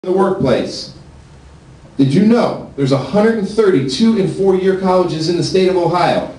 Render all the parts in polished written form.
the workplace. Did you know there's 132 and 4-year colleges in the state of Ohio,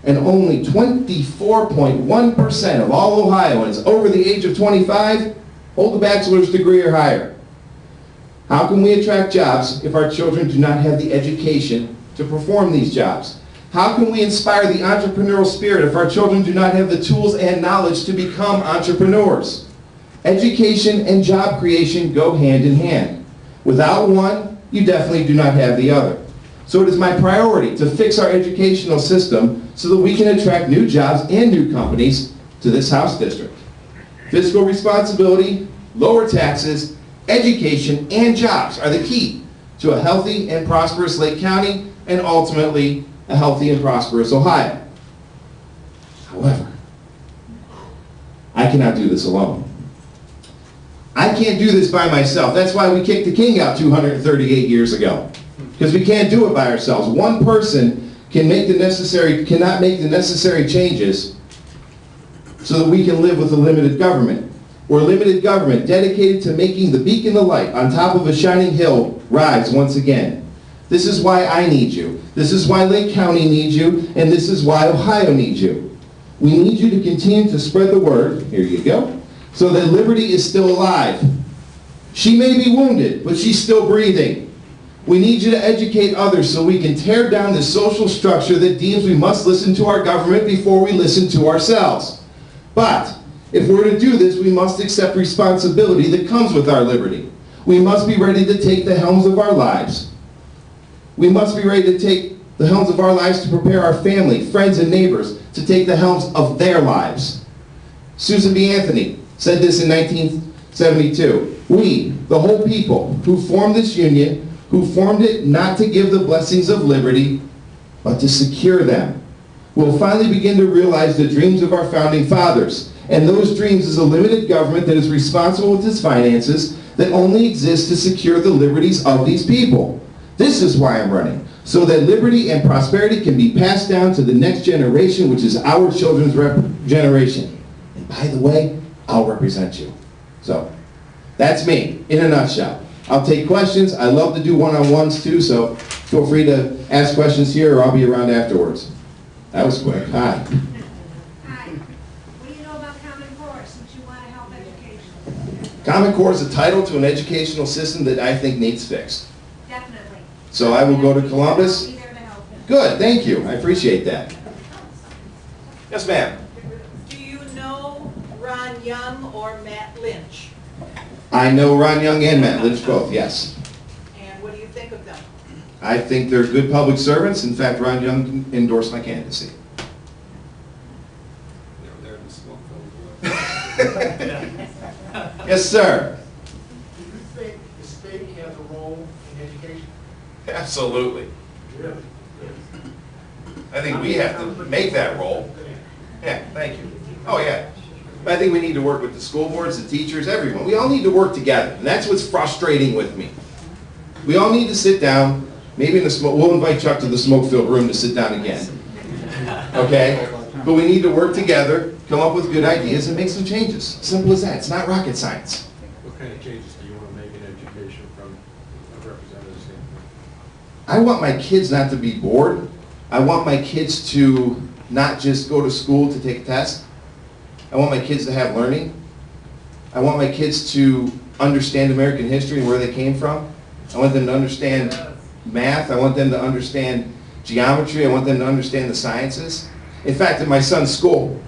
and only 24.1% of all Ohioans over the age of 25 hold a bachelor's degree or higher? How can we attract jobs if our children do not have the education to perform these jobs? How can we inspire the entrepreneurial spirit if our children do not have the tools and knowledge to become entrepreneurs? Education and job creation go hand in hand. Without one, you definitely do not have the other. So it is my priority to fix our educational system so that we can attract new jobs and new companies to this House district. Fiscal responsibility, lower taxes, education, and jobs are the key to a healthy and prosperous Lake County and ultimately a healthy and prosperous Ohio. However, I cannot do this alone. I can't do this by myself. That's why we kicked the king out 238 years ago. Because we can't do it by ourselves. One person cannot make the necessary changes so that we can live with a limited government. We're a limited government dedicated to making the beacon of light on top of a shining hill rise once again. This is why I need you. This is why Lake County needs you. And this is why Ohio needs you. We need you to continue to spread the word. Here you go. So that liberty is still alive. She may be wounded, but she's still breathing. We need you to educate others so we can tear down the social structure that deems we must listen to our government before we listen to ourselves. But if we're to do this, we must accept responsibility that comes with our liberty. We must be ready to take the helms of our lives. We must be ready to take the helms of our lives to prepare our family, friends, and neighbors to take the helms of their lives. Susan B. Anthony said this in 1972. We, the whole people who formed this union, who formed it not to give the blessings of liberty, but to secure them, will finally begin to realize the dreams of our founding fathers. And those dreams is a limited government that is responsible with its finances, that only exists to secure the liberties of these people. This is why I'm running, so that liberty and prosperity can be passed down to the next generation, which is our children's generation. And by the way, I'll represent you. So, that's me, in a nutshell. I'll take questions. I love to do one-on-ones too, so feel free to ask questions here or I'll be around afterwards. That was quick. Hi. Hi. What do you know about Common Core since you want to help education? Common Core is a title to an educational system that I think needs fixed. Definitely. So I will go to Columbus. I'll be there to help you. Good, thank you. I appreciate that. Yes, ma'am. Do you know Ron Young or Matt Lynch? I know Ron Young and Matt Lynch both, yes. And what do you think of them? I think they're good public servants. In fact, Ron Young endorsed my candidacy. Yes, sir. Do you think the state has a role in education? Absolutely. Really? I think we have to make that role. Yeah, thank you. Oh, yeah. I think we need to work with the school boards, the teachers, everyone. We all need to work together, and that's what's frustrating with me. We all need to sit down, maybe in the smoke, we'll invite Chuck to the smoke-filled room to sit down again. Okay? But we need to work together, come up with good ideas, and make some changes. Simple as that. It's not rocket science. What kind of changes do you want to make in education from a representative standpoint? I want my kids not to be bored. I want my kids to not just go to school to take a test. I want my kids to have learning. I want my kids to understand American history and where they came from. I want them to understand math. I want them to understand geometry. I want them to understand the sciences. In fact, at my son's school,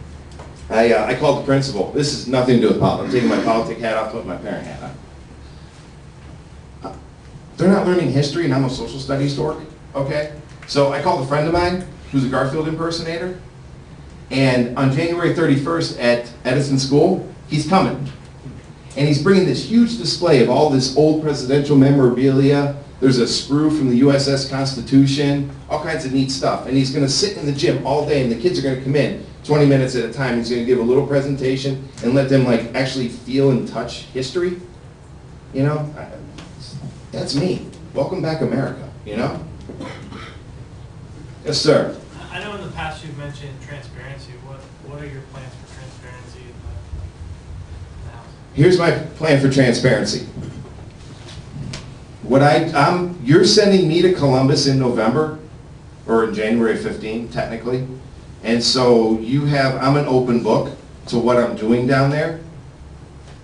I called the principal. This has nothing to do with politics. I'm taking my politic hat off, putting my parent hat on. They're not learning history, and I'm a social studies dork, okay? So I called a friend of mine who's a Garfield impersonator. And on January 31st at Edison School, he's coming. And he's bringing this huge display of all this old presidential memorabilia. There's a sprue from the USS Constitution, all kinds of neat stuff. And he's going to sit in the gym all day, and the kids are going to come in 20 minutes at a time. He's going to give a little presentation and let them like actually feel and touch history. You know, that's me. Welcome back, America, you know? Yes, sir. I know in the past you've mentioned transparency. What are your plans for transparency in the House? Here's my plan for transparency. You're sending me to Columbus in November, or in January 15, technically. And so I'm an open book to what I'm doing down there.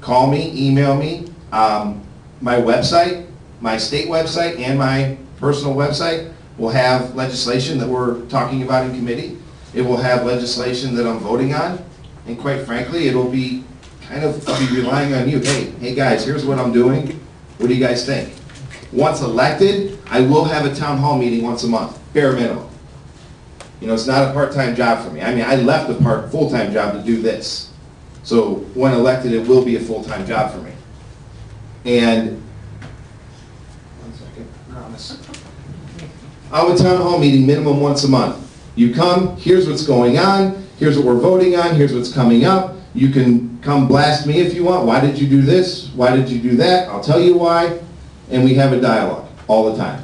Call me, email me. My website, my state website, and my personal website will have legislation that we're talking about in committee. It will have legislation that I'm voting on. And quite frankly, I'll be relying on you. Hey guys, here's what I'm doing. What do you guys think? Once elected, I will have a town hall meeting once a month, bare minimum. You know, it's not a part-time job for me. I mean, I left a full-time job to do this. So when elected, it will be a full-time job for me. And, I'll have a town hall meeting minimum once a month. You come, here's what's going on, here's what we're voting on, here's what's coming up. You can come blast me if you want. Why did you do this? Why did you do that? I'll tell you why. And we have a dialogue all the time.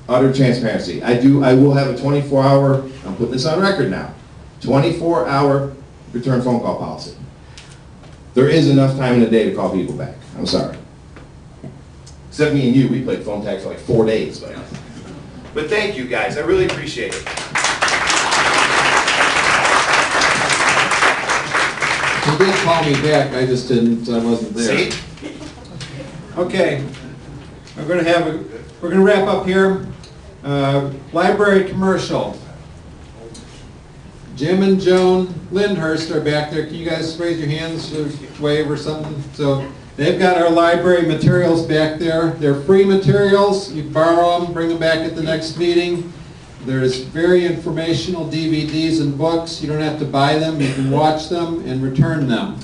Utter transparency. I will have a 24-hour, I'm putting this on record now, 24-hour return phone call policy. There is enough time in the day to call people back. I'm sorry. Except me and you, we played phone tag for like 4 days. But thank you guys, I really appreciate it. He did call me back, I just didn't, I wasn't there. See? Okay, we're gonna wrap up here. Library commercial. Jim and Joan Lindhurst are back there. Can you guys raise your hands or wave or something? So they've got our library materials back there. They're free materials. You borrow them, bring them back at the next meeting. There's very informational DVDs and books. You don't have to buy them. You can watch them and return them.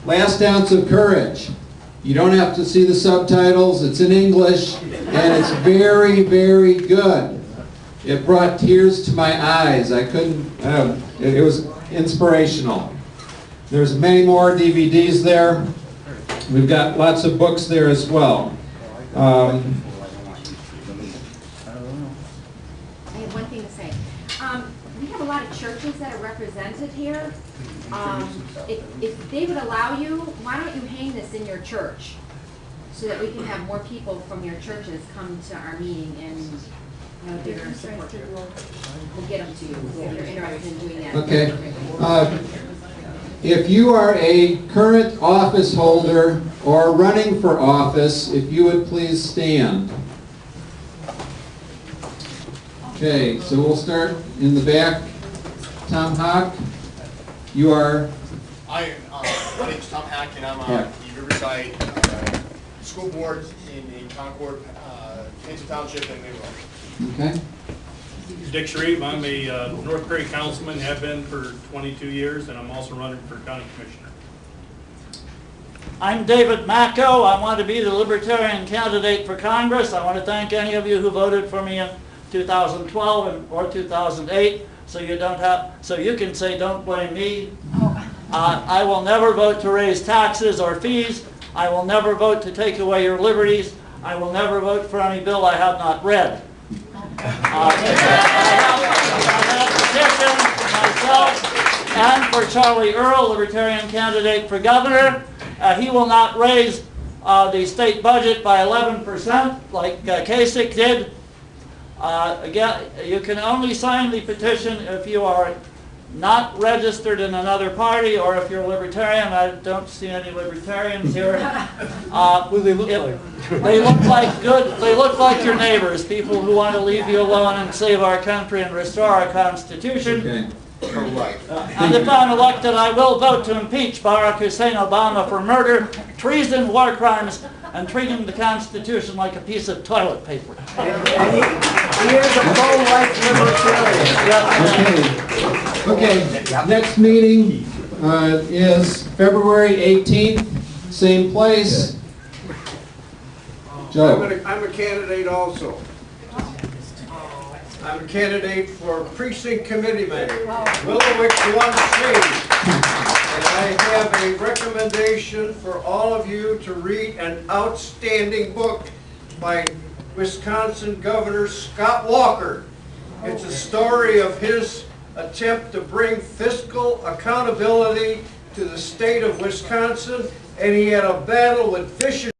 Last Ounce of Courage. You don't have to see the subtitles. It's in English, and it's very, very good. It brought tears to my eyes. I couldn't, it was inspirational. There's many more DVDs there. We've got lots of books there as well. I have one thing to say. We have a lot of churches that are represented here. If they would allow you, why don't you hang this in your church so that we can have more people from your churches come to our meeting and do their support. We'll get them to you if you're interested in doing that. Okay. If you are a current office holder or running for office, if you would please stand. Okay, so we'll start in the back. Tom Hawk, you are? My name is Tom Hack, and I'm on the Riverside School Board in Concord, Kansas Township, and Maple. Okay. Dick Shreve, I'm a North Prairie councilman, have been for 22 years, and I'm also running for county commissioner. I'm David Macko. I want to be the Libertarian candidate for Congress. I want to thank any of you who voted for me in 2012 or 2008, so you can say don't blame me. I will never vote to raise taxes or fees. I will never vote to take away your liberties. I will never vote for any bill I have not read. I have petitioned myself and for Charlie Earl, Libertarian candidate for governor. He will not raise the state budget by 11% like Kasich did. Again, you can only sign the petition if you are not registered in another party or if you're a libertarian. I don't see any libertarians here. What do they look like? They look like your neighbors, people who want to leave you alone and save our country and restore our Constitution. Okay. And if I'm elected, I will vote to impeach Barack Hussein Obama for murder, treason, war crimes, and treating the Constitution like a piece of toilet paper. He is a pro-life libertarian. Okay, next meeting is February 18th, same place. Joe. I'm a candidate also. I'm a candidate for precinct committeeman, Willowich 1C. And I have a recommendation for all of you to read an outstanding book by Wisconsin Governor Scott Walker. It's a story of his attempt to bring fiscal accountability to the state of Wisconsin, and he had a battle with vicious